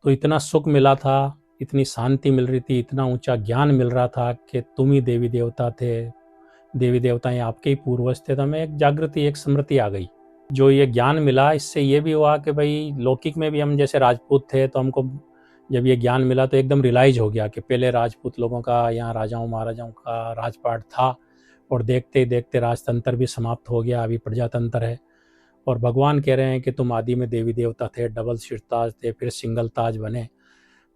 तो इतना सुख मिला था, इतनी शांति मिल रही थी, इतना ऊंचा ज्ञान मिल रहा था कि तुम ही देवी देवता थे, देवी देवताएं आपके ही पूर्वज थे। तो हमें एक जागृति, एक स्मृति आ गई। जो ये ज्ञान मिला, इससे ये भी हुआ कि भाई लौकिक में भी हम जैसे राजपूत थे, तो हमको जब ये ज्ञान मिला तो एकदम रियलाइज हो गया कि पहले राजपूत लोगों का, यहाँ राजाओं महाराजाओं का राजपाट था, और देखते ही देखते राजतंत्र भी समाप्त हो गया, अभी प्रजातंत्र है। और भगवान कह रहे हैं कि तुम आदि में देवी देवता थे, डबल शीर्षताज थे, फिर सिंगल ताज बने।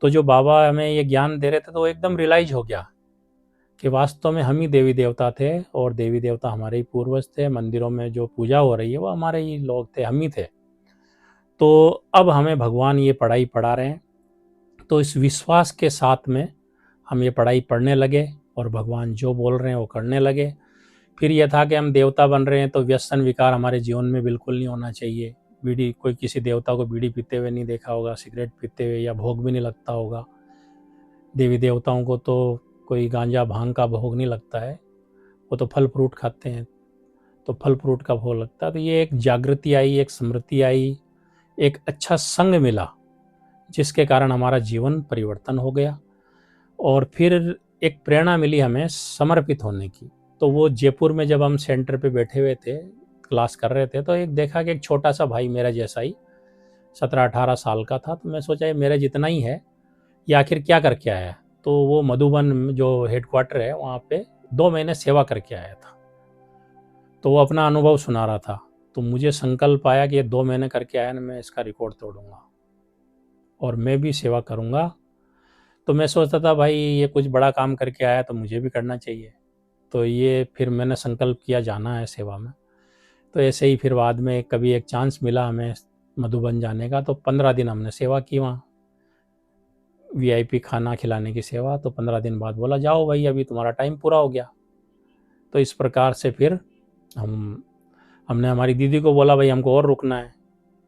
तो जो बाबा हमें ये ज्ञान दे रहे थे, तो वो एकदम रियलाइज हो गया कि वास्तव में हम ही देवी देवता थे, और देवी देवता हमारे ही पूर्वज थे। मंदिरों में जो पूजा हो रही है वो हमारे ही लोग थे, हम ही थे। तो अब हमें भगवान ये पढ़ाई पढ़ा रहे हैं, तो इस विश्वास के साथ में हम ये पढ़ाई पढ़ने लगे, और भगवान जो बोल रहे हैं वो करने लगे। फिर यह था कि हम देवता बन रहे हैं, तो व्यसन विकार हमारे जीवन में बिल्कुल नहीं होना चाहिए। बीड़ी, कोई किसी देवता को बीड़ी पीते हुए नहीं देखा होगा, सिगरेट पीते हुए, या भोग भी नहीं लगता होगा। देवी देवताओं को तो कोई गांजा भांग का भोग नहीं लगता है, वो तो फल फ्रूट खाते हैं, तो फल फ्रूट का भोग लगता है। तो ये एक जागृति आई, एक स्मृति आई, एक अच्छा संग मिला, जिसके कारण हमारा जीवन परिवर्तन हो गया। और फिर एक प्रेरणा मिली हमें समर्पित होने की। तो वो जयपुर में जब हम सेंटर पे बैठे हुए थे, क्लास कर रहे थे, तो एक देखा कि एक छोटा सा भाई मेरा जैसा ही 17-18 साल का था। तो मैं सोचा ये मेरे जितना ही है, ये आखिर क्या करके आया है। तो वो मधुबन जो हेडक्वार्टर है वहाँ पे 2 महीने सेवा करके आया था। तो वो अपना अनुभव सुना रहा था। तो मुझे संकल्प आया कि ये 2 महीने करके आया ना, मैं इसका रिकॉर्ड तोड़ूंगा और मैं भी सेवा करूंगा। तो मैं सोचता था भाई ये कुछ बड़ा काम करके आया तो मुझे भी करना चाहिए। तो ये फिर मैंने संकल्प किया जाना है सेवा में। तो ऐसे ही फिर बाद में कभी एक चांस मिला हमें मधुबन जाने का, तो 15 दिन हमने सेवा की वहाँ, वीआईपी खाना खिलाने की सेवा। तो 15 दिन बाद बोला जाओ भाई अभी तुम्हारा टाइम पूरा हो गया। तो इस प्रकार से फिर हमने हमारी दीदी को बोला भाई हमको और रुकना है,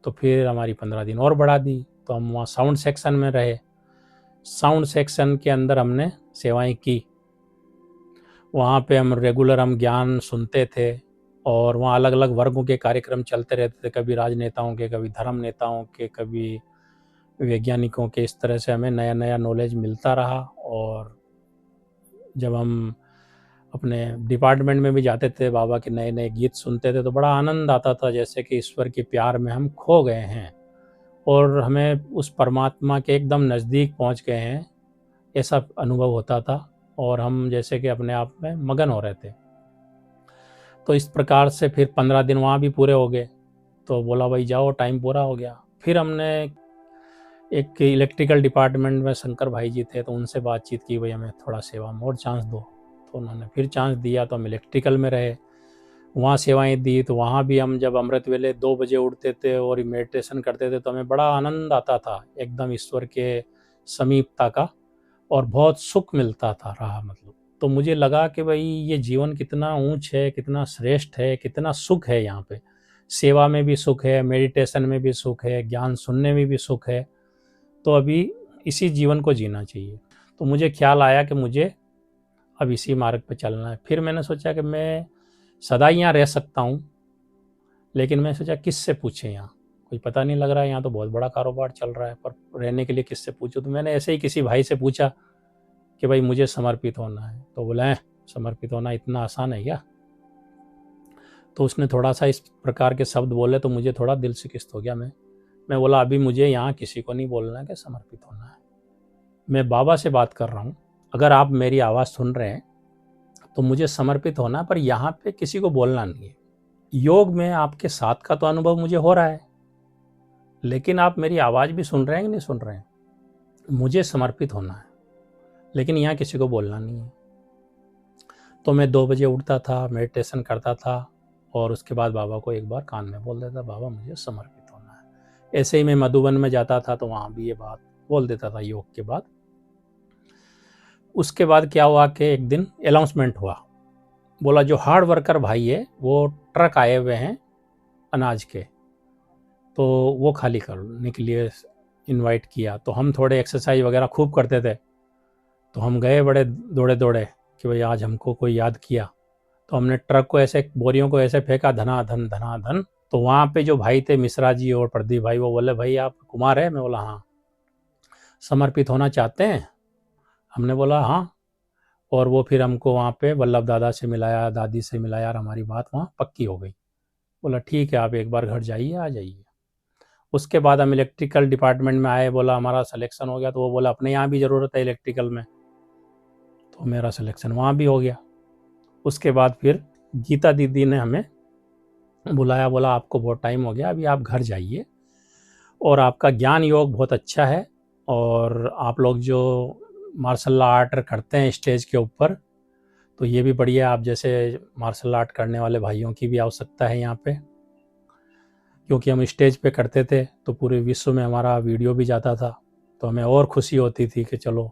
तो फिर हमारी 15 दिन और बढ़ा दी। तो हम वहाँ साउंड सेक्शन में रहे। साउंड सेक्शन के अंदर हमने सेवाएं की। वहाँ पे हम रेगुलर ज्ञान सुनते थे, और वहाँ अलग अलग वर्गों के कार्यक्रम चलते रहते थे, कभी राजनेताओं के, कभी धर्म नेताओं के, कभी वैज्ञानिकों के। इस तरह से हमें नया नया नॉलेज मिलता रहा। और जब हम अपने डिपार्टमेंट में भी जाते थे, बाबा के नए नए गीत सुनते थे, तो बड़ा आनंद आता था, जैसे कि ईश्वर के प्यार में हम खो गए हैं और हमें उस परमात्मा के एकदम नज़दीक पहुंच गए हैं, ऐसा अनुभव होता था। और हम जैसे कि अपने आप में मगन हो रहे थे। तो इस प्रकार से फिर 15 दिन वहाँ भी पूरे हो गए। तो बोला भाई जाओ टाइम पूरा हो गया। फिर हमने एक इलेक्ट्रिकल डिपार्टमेंट में शंकर भाई जी थे, तो उनसे बातचीत की भाई हमें थोड़ा सेवा में और चांस दो। तो उन्होंने फिर चांस दिया, तो हम इलेक्ट्रिकल में रहे, वहाँ सेवाएं दी। तो वहाँ भी हम जब अमृत वेले 2 बजे उठते थे और मेडिटेशन करते थे, तो हमें बड़ा आनंद आता था, एकदम ईश्वर के समीपता का, और बहुत सुख मिलता था रहा मतलब। तो मुझे लगा कि भाई ये जीवन कितना ऊंच है, कितना श्रेष्ठ है, कितना सुख है यहाँ पे। सेवा में भी सुख है, मेडिटेशन में भी सुख है, ज्ञान सुनने में भी सुख है। तो अभी इसी जीवन को जीना चाहिए। तो मुझे ख्याल आया कि मुझे अब इसी मार्ग पे चलना है। फिर मैंने सोचा कि मैं सदा ही यहाँ रह सकता हूँ, लेकिन मैं सोचा किससे पूछे, यहाँ कोई पता नहीं लग रहा है, यहाँ तो बहुत बड़ा कारोबार चल रहा है, पर रहने के लिए किससे पूछूं। तो मैंने ऐसे ही किसी भाई से पूछा कि भाई मुझे समर्पित होना है। तो बोला समर्पित होना इतना आसान है क्या। तो उसने थोड़ा सा इस प्रकार के शब्द बोले, तो मुझे थोड़ा दिल शिकस्त हो गया। मैं बोला अभी मुझे यहाँ किसी को नहीं बोलना है कि समर्पित होना है, मैं बाबा से बात कर रहा हूँ। अगर आप मेरी आवाज़ सुन रहे हैं तो मुझे समर्पित होना, पर यहाँ पे किसी को बोलना नहीं है। योग में आपके साथ का तो अनुभव मुझे हो रहा है, लेकिन आप मेरी आवाज़ भी सुन रहे हैं कि नहीं सुन रहे हैं। मुझे समर्पित होना है, लेकिन यहाँ किसी को बोलना नहीं है। तो मैं 2 बजे उठता था, मेडिटेशन करता था, और उसके बाद बाबा को एक बार कान में बोल देता, बाबा मुझे समर्पित होना है। ऐसे ही मैं मधुबन में जाता था, तो वहाँ भी ये बात बोल देता था योग के बाद। उसके बाद क्या हुआ कि एक दिन अनाउंसमेंट हुआ, बोला जो हार्ड वर्कर भाई है वो ट्रक आए हुए हैं अनाज के, तो वो खाली करने के लिए इनवाइट किया। तो हम थोड़े एक्सरसाइज वगैरह खूब करते थे, तो हम गए बड़े दौड़े दौड़े कि भाई आज हमको कोई याद किया। तो हमने ट्रक को ऐसे, बोरियों को ऐसे फेंका, धनाधन धनाधन। तो वहाँ पे जो भाई थे मिश्रा जी और प्रदीप भाई, वो बोले भाई आप कुमार है। मैं बोला हाँ। समर्पित होना चाहते हैं? हमने बोला हाँ। और वो फिर हमको वहाँ पे वल्लभ दादा से मिलाया, दादी से मिलाया और हमारी बात वहाँ पक्की हो गई। बोला ठीक है, आप एक बार घर जाइए, आ जाइए। उसके बाद हम इलेक्ट्रिकल डिपार्टमेंट में आए, बोला हमारा सिलेक्शन हो गया। तो वो बोला अपने यहाँ भी ज़रूरत है इलेक्ट्रिकल में, तो मेरा सिलेक्शन वहाँ भी हो गया। उसके बाद फिर गीता दीदी ने हमें बुलाया, बोला आपको बहुत टाइम हो गया, अभी आप घर जाइए और आपका ज्ञान योग बहुत अच्छा है, और आप लोग जो मार्शल आर्ट करते हैं स्टेज के ऊपर, तो ये भी बढ़िया, आप जैसे मार्शल आर्ट करने वाले भाइयों की भी आवश्यकता है यहाँ पे, क्योंकि हम स्टेज पे करते थे तो पूरे विश्व में हमारा वीडियो भी जाता था, तो हमें और खुशी होती थी कि चलो।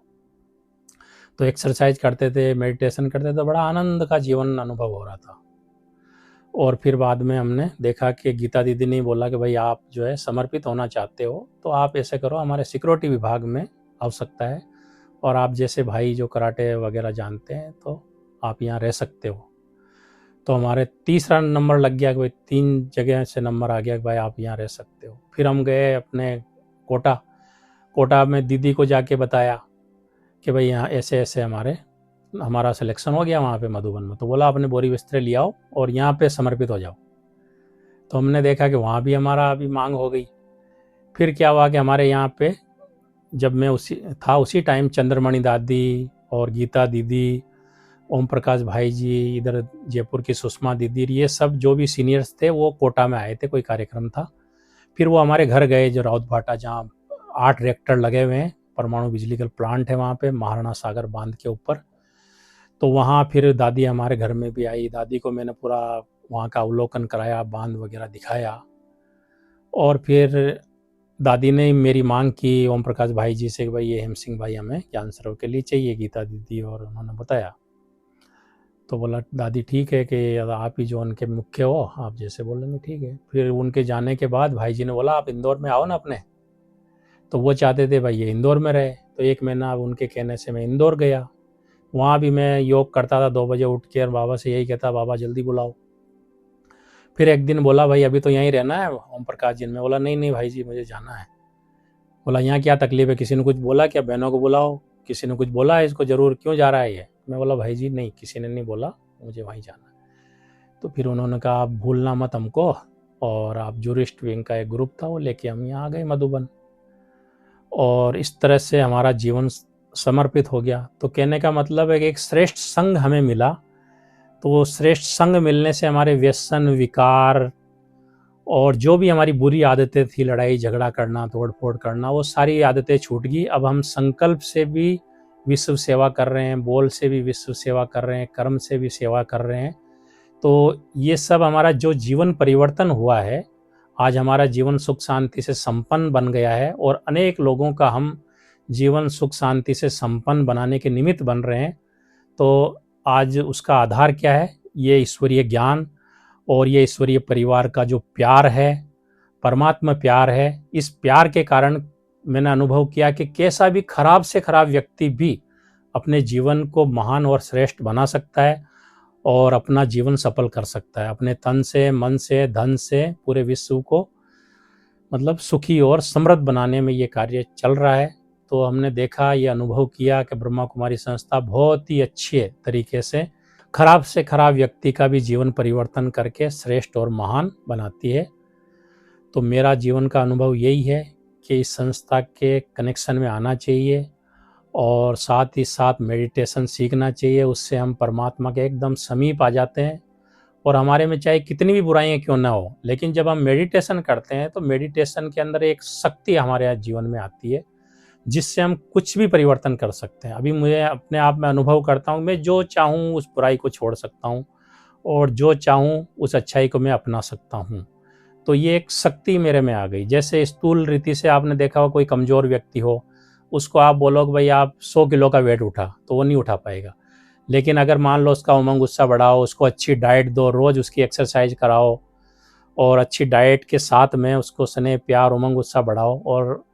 तो एक्सरसाइज करते थे, मेडिटेशन करते थे, तो बड़ा आनंद का जीवन अनुभव हो रहा था। और फिर बाद में हमने देखा कि गीता दीदी ने बोला कि भाई आप जो है समर्पित होना चाहते हो तो आप ऐसे करो, हमारे सिक्योरिटी विभाग में आवश्यकता है, और आप जैसे भाई जो कराटे वगैरह जानते हैं तो आप यहाँ रह सकते हो। तो हमारे तीसरा नंबर लग गया कि भाई 3 जगह से नंबर आ गया कि भाई आप यहाँ रह सकते हो। फिर हम गए अपने कोटा में दीदी को जाके बताया कि भाई यहाँ ऐसे ऐसे हमारा सिलेक्शन हो गया वहाँ पे मधुबन में। तो बोला अपने बोरी बिस्तरे ले आओ और यहाँ पे समर्पित हो जाओ। तो हमने देखा कि वहाँ भी हमारा अभी मांग हो गई। फिर क्या हुआ कि हमारे यहाँ पे जब मैं उसी टाइम चंद्रमणि दादी और गीता दीदी, ओम प्रकाश भाई जी, इधर जयपुर की सुषमा दीदी, ये सब जो भी सीनियर्स थे वो कोटा में आए थे, कोई कार्यक्रम था। फिर वो हमारे घर गए जो राउत भाटा, जहाँ 8 रिएक्टर लगे हुए हैं, परमाणु बिजली का प्लांट है वहाँ पे महाराणा सागर बांध के ऊपर। तो वहाँ फिर दादी हमारे घर में भी आई। दादी को मैंने पूरा वहाँ का अवलोकन कराया, बांध वगैरह दिखाया। और फिर दादी ने मेरी मांग की ओम प्रकाश भाई जी से कि भाई ये हेम सिंह भाई हमें ज्ञान सरोवर के लिए चाहिए, गीता दीदी और उन्होंने बताया। तो बोला दादी ठीक है कि आप ही जो उनके मुख्य हो, आप जैसे बोलेंगे ठीक है। फिर उनके जाने के बाद भाई जी ने बोला आप इंदौर में आओ ना अपने। तो वो चाहते थे भाई ये इंदौर में रहे, तो 1 महीना उनके कहने से मैं इंदौर गया। वहाँ भी मैं योग करता था 2 बजे उठ के, और बाबा से यही कहता बाबा जल्दी बुलाओ। फिर एक दिन बोला भाई अभी तो यहीं रहना है ओम प्रकाश जी ने। मैं बोला नहीं नहीं भाई जी मुझे जाना है। बोला यहाँ क्या तकलीफ है, किसी ने कुछ बोला क्या, बहनों को बुलाओ, किसी ने कुछ बोला है इसको जरूर, क्यों जा रहा है ये। मैं बोला भाई जी नहीं, किसी ने नहीं बोला, मुझे वहीं जाना है। तो फिर उन्होंने कहा आप भूलना मत हमको, और आप जूरिस्ट विंग का एक ग्रुप था वो लेके हम यहाँ आ गए मधुबन। और इस तरह से हमारा जीवन समर्पित हो गया। तो कहने का मतलब है कि एक श्रेष्ठ संघ हमें मिला। तो वो श्रेष्ठ संघ मिलने से हमारे व्यसन, विकार और जो भी हमारी बुरी आदतें थी, लड़ाई झगड़ा करना, तोड़ फोड़ करना, वो सारी आदतें छूट गई। अब हम संकल्प से भी विश्व सेवा कर रहे हैं, बोल से भी विश्व सेवा कर रहे हैं, कर्म से भी सेवा कर रहे हैं। तो ये सब हमारा जो जीवन परिवर्तन हुआ है, आज हमारा जीवन सुख शांति से संपन्न बन गया है, और अनेक लोगों का हम जीवन सुख शांति से संपन्न बनाने के निमित्त बन रहे हैं। तो आज उसका आधार क्या है, ये ईश्वरीय ज्ञान और ये ईश्वरीय परिवार का जो प्यार है, परमात्मा प्यार है। इस प्यार के कारण मैंने अनुभव किया कि कैसा भी खराब से खराब व्यक्ति भी अपने जीवन को महान और श्रेष्ठ बना सकता है और अपना जीवन सफल कर सकता है। अपने तन से, मन से, धन से पूरे विश्व को मतलब सुखी और समृद्ध बनाने में ये कार्य चल रहा है। तो हमने देखा, ये अनुभव किया कि ब्रह्मा कुमारी संस्था बहुत ही अच्छे तरीके से खराब से खराब व्यक्ति का भी जीवन परिवर्तन करके श्रेष्ठ और महान बनाती है। तो मेरा जीवन का अनुभव यही है कि इस संस्था के कनेक्शन में आना चाहिए और साथ ही साथ मेडिटेशन सीखना चाहिए। उससे हम परमात्मा के एकदम समीप आ जाते हैं, और हमारे में चाहे कितनी भी बुराइयां क्यों ना हो, लेकिन जब हम मेडिटेशन करते हैं तो मेडिटेशन के अंदर एक शक्ति हमारे जीवन में आती है जिससे हम कुछ भी परिवर्तन कर सकते हैं। अभी मुझे अपने आप में अनुभव करता हूँ, मैं जो चाहूँ उस बुराई को छोड़ सकता हूँ और जो चाहूँ उस अच्छाई को मैं अपना सकता हूँ। तो ये एक शक्ति मेरे में आ गई। जैसे स्थूल रीति से आपने देखा हो, कोई कमज़ोर व्यक्ति हो, उसको आप बोलो कि भाई आप 100 किलो का वेट उठा, तो वो नहीं उठा पाएगा। लेकिन अगर मान लो उसका उमंग उत्साह बढ़ाओ, उसको अच्छी डाइट दो, रोज़ उसकी एक्सरसाइज कराओ और अच्छी डाइट के साथ में उसको स्नेह, प्यार, उमंग उत्साह बढ़ाओ, और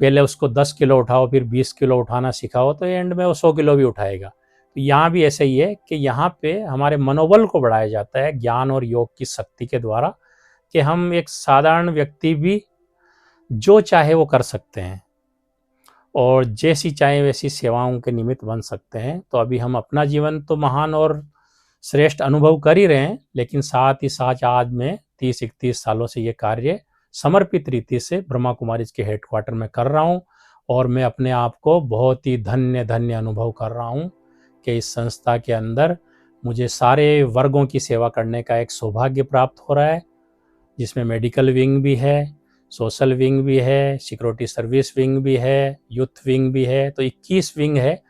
पहले उसको 10 किलो उठाओ, फिर 20 किलो उठाना सिखाओ, तो एंड में वो 100 किलो भी उठाएगा। तो यहाँ भी ऐसे ही है कि यहाँ पे हमारे मनोबल को बढ़ाया जाता है ज्ञान और योग की शक्ति के द्वारा, कि हम एक साधारण व्यक्ति भी जो चाहे वो कर सकते हैं। और जैसी चाहे वैसी सेवाओं के निमित्त बन सकते हैं। तो अभी हम अपना जीवन तो महान और श्रेष्ठ अनुभव कर ही रहे हैं, लेकिन साथ ही साथ आज मैं 30-31 सालों से ये कार्य समर्पित रीति से ब्रह्मा कुमारीज के हेडक्वार्टर में कर रहा हूँ। और मैं अपने आप को बहुत ही धन्य धन्य अनुभव कर रहा हूँ कि इस संस्था के अंदर मुझे सारे वर्गों की सेवा करने का एक सौभाग्य प्राप्त हो रहा है, जिसमें मेडिकल विंग भी है, सोशल विंग भी है, सिक्योरिटी सर्विस विंग भी है, यूथ विंग भी है। तो 21 विंग है।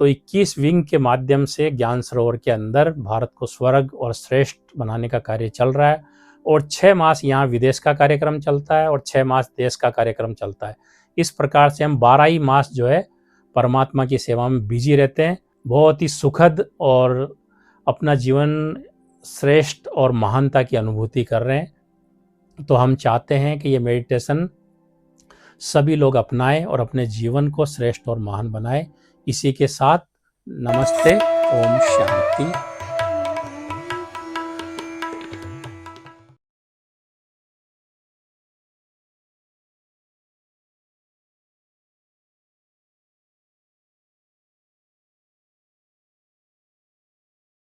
तो 21 विंग के माध्यम से ज्ञान सरोवर के अंदर भारत को स्वर्ग और श्रेष्ठ बनाने का कार्य चल रहा है। और 6 मास यहाँ विदेश का कार्यक्रम चलता है और 6 मास देश का कार्यक्रम चलता है। इस प्रकार से हम 12 ही मास जो है परमात्मा की सेवा में बिजी रहते हैं। बहुत ही सुखद और अपना जीवन श्रेष्ठ और महानता की अनुभूति कर रहे हैं। तो हम चाहते हैं कि ये मेडिटेशन सभी लोग अपनाएं और अपने जीवन को श्रेष्ठ और महान बनाएं। इसी के साथ नमस्ते, ओम शांति।